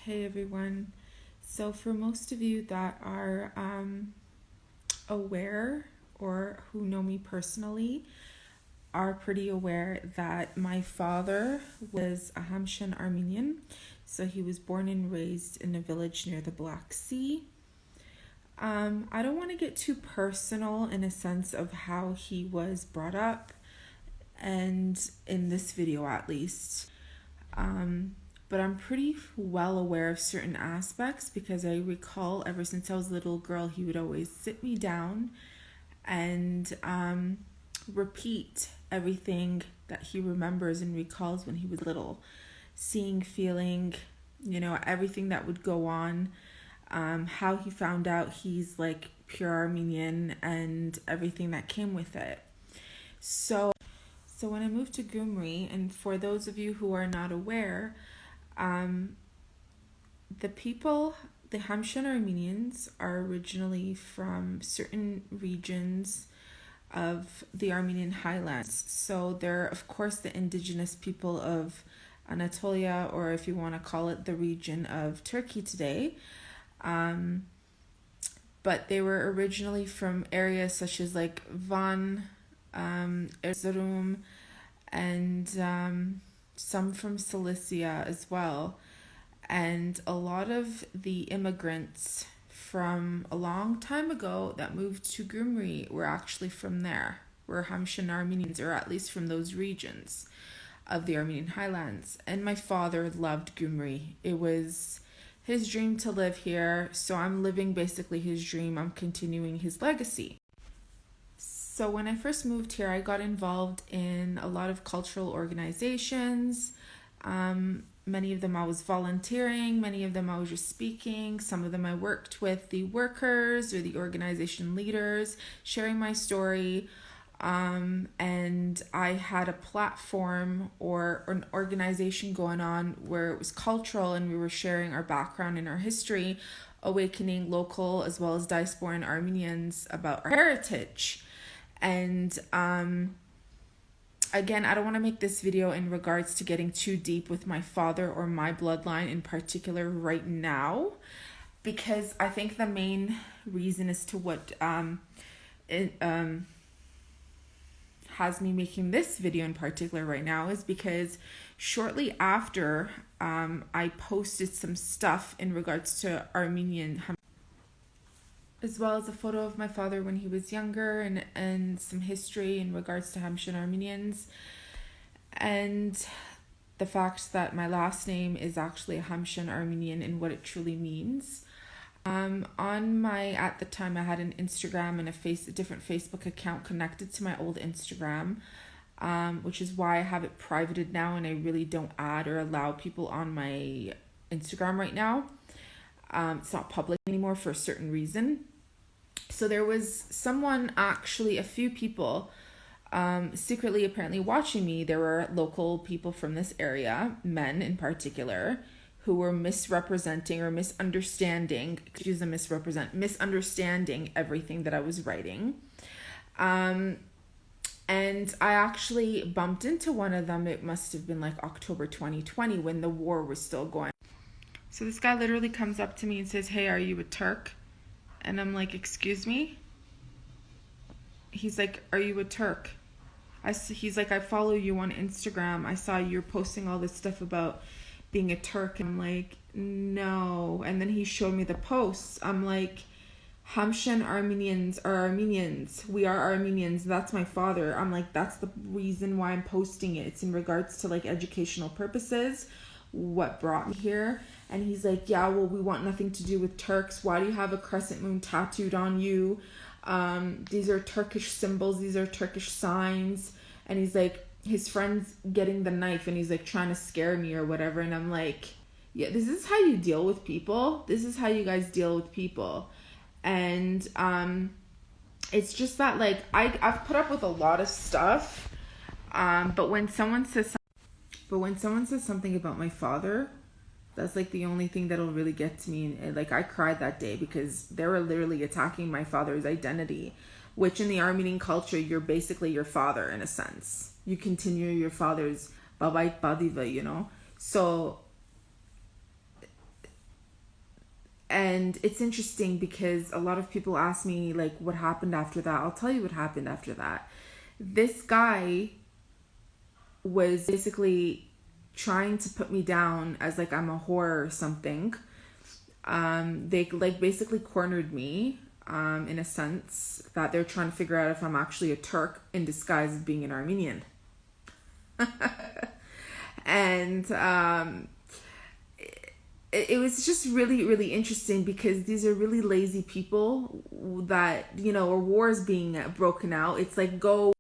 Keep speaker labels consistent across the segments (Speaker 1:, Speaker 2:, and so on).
Speaker 1: Hey everyone. So, for most of you that are aware or who know me personally, are pretty aware that my father was a Hamshen Armenian. So, he was born and raised in a village near the Black Sea. I don't want to get too personal in a sense of how he was brought up, and in this video at least. But I'm pretty well aware of certain aspects because I recall ever since I was a little girl, he would always sit me down and repeat everything that he remembers and recalls when he was little, seeing, feeling, everything that would go on, how he found out he's like pure Armenian and everything that came with it. So when I moved to Gyumri, and for those of you who are not aware, the Hamshen Armenians are originally from certain regions of the Armenian highlands. So they're, of course, the indigenous people of Anatolia, or if you want to call it the region of Turkey today. But they were originally from areas such as like Van, Erzurum, and some from Cilicia as well. And a lot of the immigrants from a long time ago that moved to Gyumri were actually from there. Were Hamshen Armenians, or at least from those regions of the Armenian highlands. And my father loved Gyumri. It was his dream to live here, so I'm living basically his dream. I'm continuing his legacy. So when I first moved here, I got involved in a lot of cultural organizations. Many of them I was volunteering, many of them I was just speaking. Some of them I worked with the workers or the organization leaders, sharing my story. And I had a platform or an organization going on where it was cultural and we were sharing our background and our history, awakening local as well as diasporan Armenians about our heritage. And again, I don't want to make this video in regards to getting too deep with my father or my bloodline in particular right now, because I think the main reason as to what has me making this video in particular right now is because shortly after I posted some stuff in regards to Armenian, as well as a photo of my father when he was younger, and some history in regards to Hamshen Armenians, and the fact that my last name is actually a Hamshen Armenian and what it truly means. At the time I had an Instagram and a different Facebook account connected to my old Instagram, which is why I have it privated now and I really don't add or allow people on my Instagram right now. It's not public anymore for a certain reason. So there was a few people secretly apparently watching me. There were local people from this area, men in particular, who were misunderstanding everything that I was writing. And I actually bumped into one of them. It must have been like October 2020 when the war was still going. So this guy literally comes up to me and says, "Hey, are you a Turk?" And I'm like, "Excuse me?" He's like, "Are you a Turk?" He's like, "I follow you on Instagram. I saw you're posting all this stuff about being a Turk." And I'm like, "No." And then he showed me the posts. I'm like, "Hamshen Armenians are Armenians. We are Armenians. That's my father." I'm like, "That's the reason why I'm posting it. It's in regards to like educational purposes. What brought me here?" And he's like, "Yeah, well, we want nothing to do with Turks. Why do you have a crescent moon tattooed on you? These are Turkish symbols. These are Turkish signs." And he's like, his friend's getting the knife and he's like trying to scare me or whatever. And I'm like, yeah, this is how you deal with people. This is how you guys deal with people. And it's just that like I've put up with a lot of stuff. But when someone says something about my father, that's like the only thing that'll really get to me. And like I cried that day because they were literally attacking my father's identity, which in the Armenian culture, you're basically your father in a sense. You continue your father's babait badiva, So And it's interesting because a lot of people ask me, like, what happened after that. I'll tell you what happened after that. This guy was basically trying to put me down as like I'm a whore or something. They like basically cornered me, in a sense that they're trying to figure out if I'm actually a Turk in disguise as being an Armenian. And it was just really, really interesting because these are really lazy people that, you know, a war is being broken out. It's like go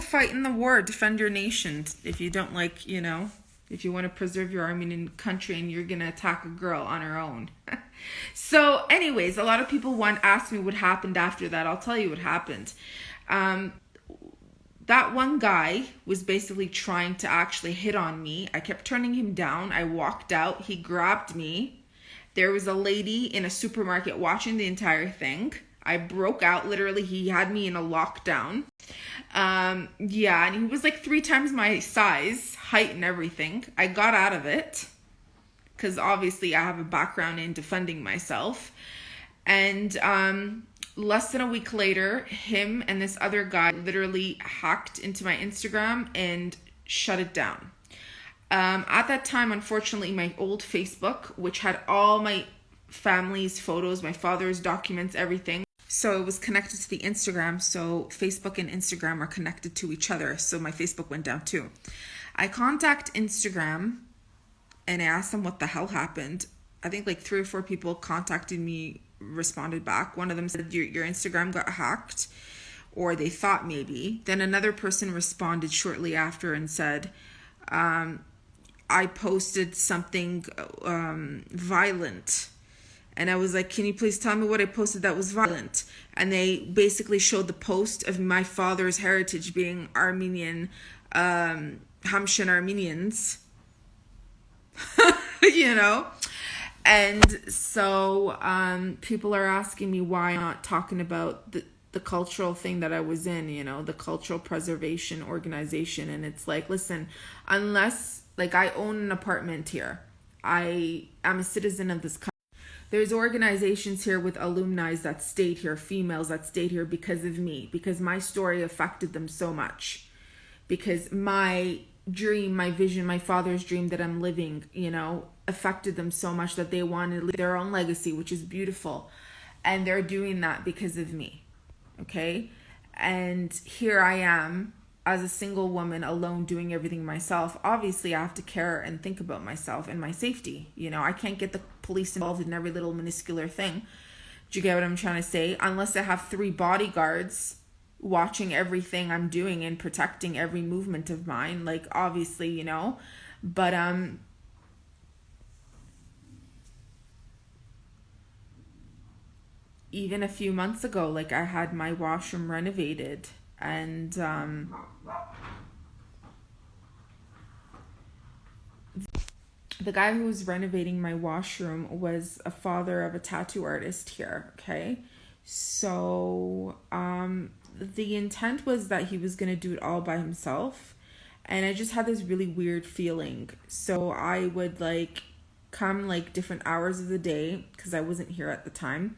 Speaker 1: fight in the war, defend your nation. If you don't like, you know, if you want to preserve your Armenian country and you're going to attack a girl on her own. So anyways, a lot of people ask me what happened after that. I'll tell you what happened. That one guy was basically trying to actually hit on me. I kept turning him down. I walked out. He grabbed me. There was a lady in a supermarket watching the entire thing. I broke out. Literally, he had me in a lockdown. Yeah, and he was like 3 times my size, height and everything. I got out of it because obviously I have a background in defending myself. And less than a week later, him and this other guy literally hacked into my Instagram and shut it down. At that time, unfortunately, my old Facebook, which had all my family's photos, my father's documents, everything. So it was connected to the Instagram. So Facebook and Instagram are connected to each other. So my Facebook went down too. I contact Instagram and I asked them what the hell happened. I think like 3 or 4 people contacted me, responded back. One of them said your Instagram got hacked, or they thought maybe. Then another person responded shortly after and said, I posted something violent. And I was like, can you please tell me what I posted that was violent? And they basically showed the post of my father's heritage being Armenian, Hamshen Armenians, you know? And so people are asking me why I'm not talking about the cultural thing that I was in, you know, the cultural preservation organization. And it's like, listen, unless, like, I own an apartment here. I am a citizen of this country. There's organizations here with alumni that stayed here, females that stayed here because of me, because my story affected them so much. Because my dream, my vision, my father's dream that I'm living, you know, affected them so much that they wanted to leave their own legacy, which is beautiful. And they're doing that because of me. Okay? And here I am as a single woman alone doing everything myself. Obviously, I have to care and think about myself and my safety. You know, I can't get the police involved in every little minuscule thing. Do you get what I'm trying to say? Unless I have 3 bodyguards watching everything I'm doing and protecting every movement of mine. Like, obviously, you know. But, even a few months ago, like, I had my washroom renovated. And the guy who was renovating my washroom was a father of a tattoo artist here, okay? So the intent was that he was going to do it all by himself. And I just had this really weird feeling. So I would, like, come, like, different hours of the day because I wasn't here at the time.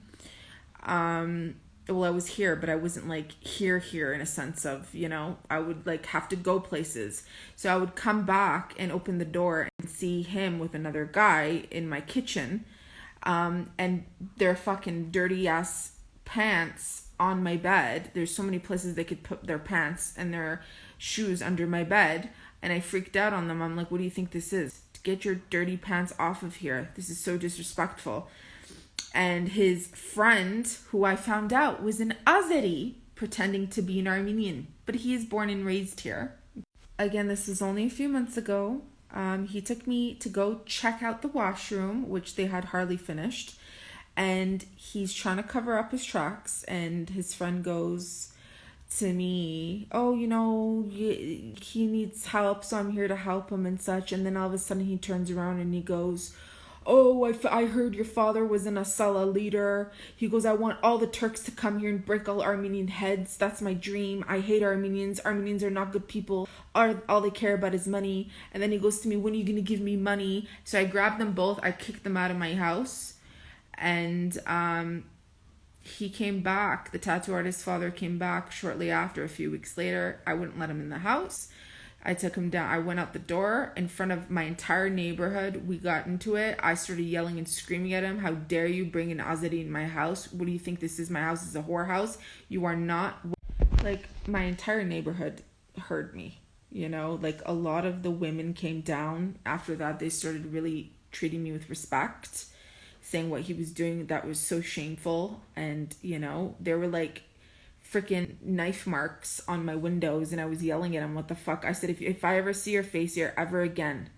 Speaker 1: Well, I was here, but I wasn't like here in a sense of, you know, I would like have to go places. So I would come back and open the door and see him with another guy in my kitchen. And their fucking dirty ass pants on my bed. There's so many places they could put their pants and their shoes under my bed. And I freaked out on them. I'm like, what do you think this is? Get your dirty pants off of here. This is so disrespectful. And his friend, who I found out was an Azeri, pretending to be an Armenian. But he is born and raised here. Again, this was only a few months ago. He took me to go check out the washroom, which they had hardly finished. And he's trying to cover up his tracks. And his friend goes to me, oh, you know, he needs help, so I'm here to help him and such. And then all of a sudden he turns around and he goes, oh, I heard your father was an Asala leader. He goes, I want all the Turks to come here and break all Armenian heads. That's my dream. I hate Armenians. Armenians are not good people. All they care about is money. And then he goes to me, when are you going to give me money? So I grabbed them both. I kicked them out of my house. And he came back. The tattoo artist's father came back shortly after, a few weeks later. I wouldn't let him in the house. I took him down. I went out the door in front of my entire neighborhood. We got into it. I started yelling and screaming at him. How dare you bring an Azadi in my house? What do you think this is? My house is a whorehouse. You are not. Like, my entire neighborhood heard me. You know, like, a lot of the women came down. After that, they started really treating me with respect, saying what he was doing that was so shameful. And, you know, there were like freaking knife marks on my windows, and I was yelling at him, what the fuck? I said, if I ever see your face here ever again,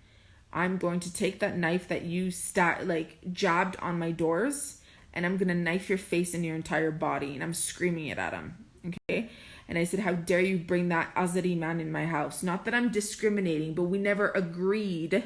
Speaker 1: I'm going to take that knife that you jabbed on my doors, and I'm gonna knife your face and your entire body. And I'm screaming it at him, okay? And I said, how dare you bring that Azadi man in my house? Not that I'm discriminating, but we never agreed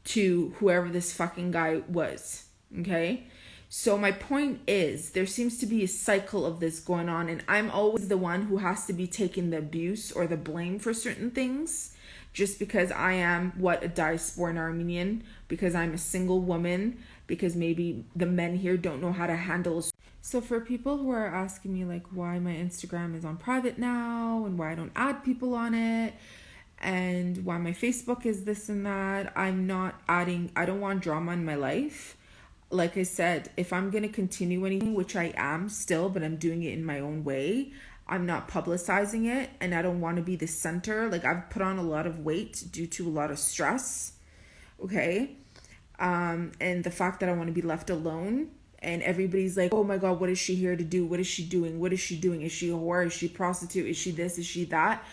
Speaker 1: to whoever this fucking guy was, okay? So my point is, there seems to be a cycle of this going on, and I'm always the one who has to be taking the abuse or the blame for certain things, just because I am a diasporan Armenian, because I'm a single woman, because maybe the men here don't know how to handle. So for people who are asking me like why my Instagram is on private now, and why I don't add people on it, and why my Facebook is this and that, I don't want drama in my life. Like I said, if I'm going to continue anything, which I am still, but I'm doing it in my own way, I'm not publicizing it, and I don't want to be the center. Like, I've put on a lot of weight due to a lot of stress, okay? And the fact that I want to be left alone, and everybody's like, oh my God, what is she here to do? What is she doing? What is she doing? Is she a whore? Is she a prostitute? Is she this? Is she that?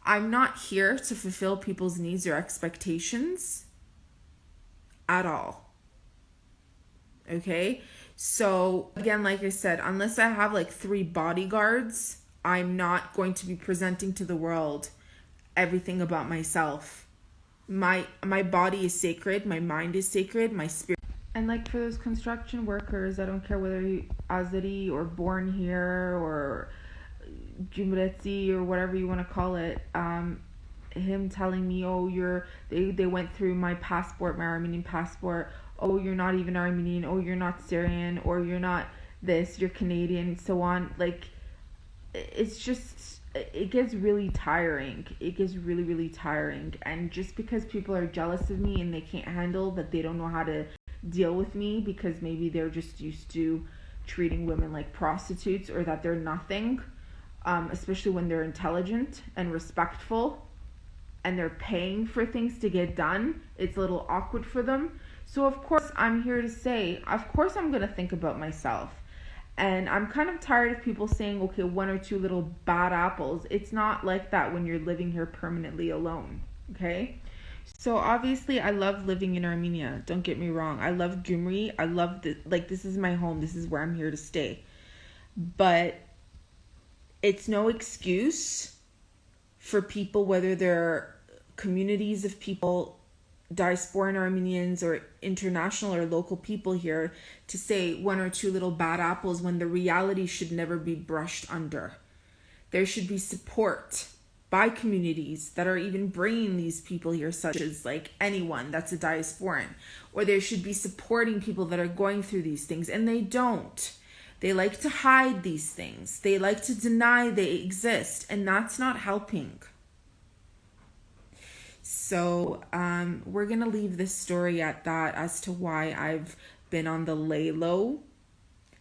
Speaker 1: I'm not here to fulfill people's needs or expectations at all. Okay, so again, like I said, unless I have like 3 bodyguards, I'm not going to be presenting to the world everything about myself. My body is sacred, my mind is sacred, my spirit. And like for those construction workers, I don't care whether you're Azadi or born here or Jumretsi or whatever you want to call it, him telling me, oh, they went through my passport, my Armenian passport. Oh, you're not even Armenian. Oh, you're not Syrian, or you're not this, you're Canadian, so on. Like, it's just, it gets really tiring. It gets really, really tiring. And just because people are jealous of me and they can't handle that, they don't know how to deal with me because maybe they're just used to treating women like prostitutes, or that they're nothing, especially when they're intelligent and respectful and they're paying for things to get done. It's a little awkward for them. So of course I'm here to say, of course I'm going to think about myself. And I'm kind of tired of people saying, okay, 1 or 2 little bad apples. It's not like that when you're living here permanently alone, okay? So obviously I love living in Armenia. Don't get me wrong. I love Gyumri. I love this is my home. This is where I'm here to stay. But it's no excuse for people, whether they're communities of people, diasporan Armenians or international or local people here, to say 1 or 2 little bad apples when the reality should never be brushed under. There should be support by communities that are even bringing these people here, such as like anyone that's a diasporan, or there should be supporting people that are going through these things, and they don't. They like to hide these things. They like to deny they exist, and that's not helping. So we're going to leave this story at that, as to why I've been on the lay low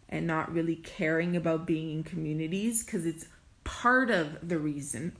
Speaker 1: and not really caring about being in communities, because it's part of the reason.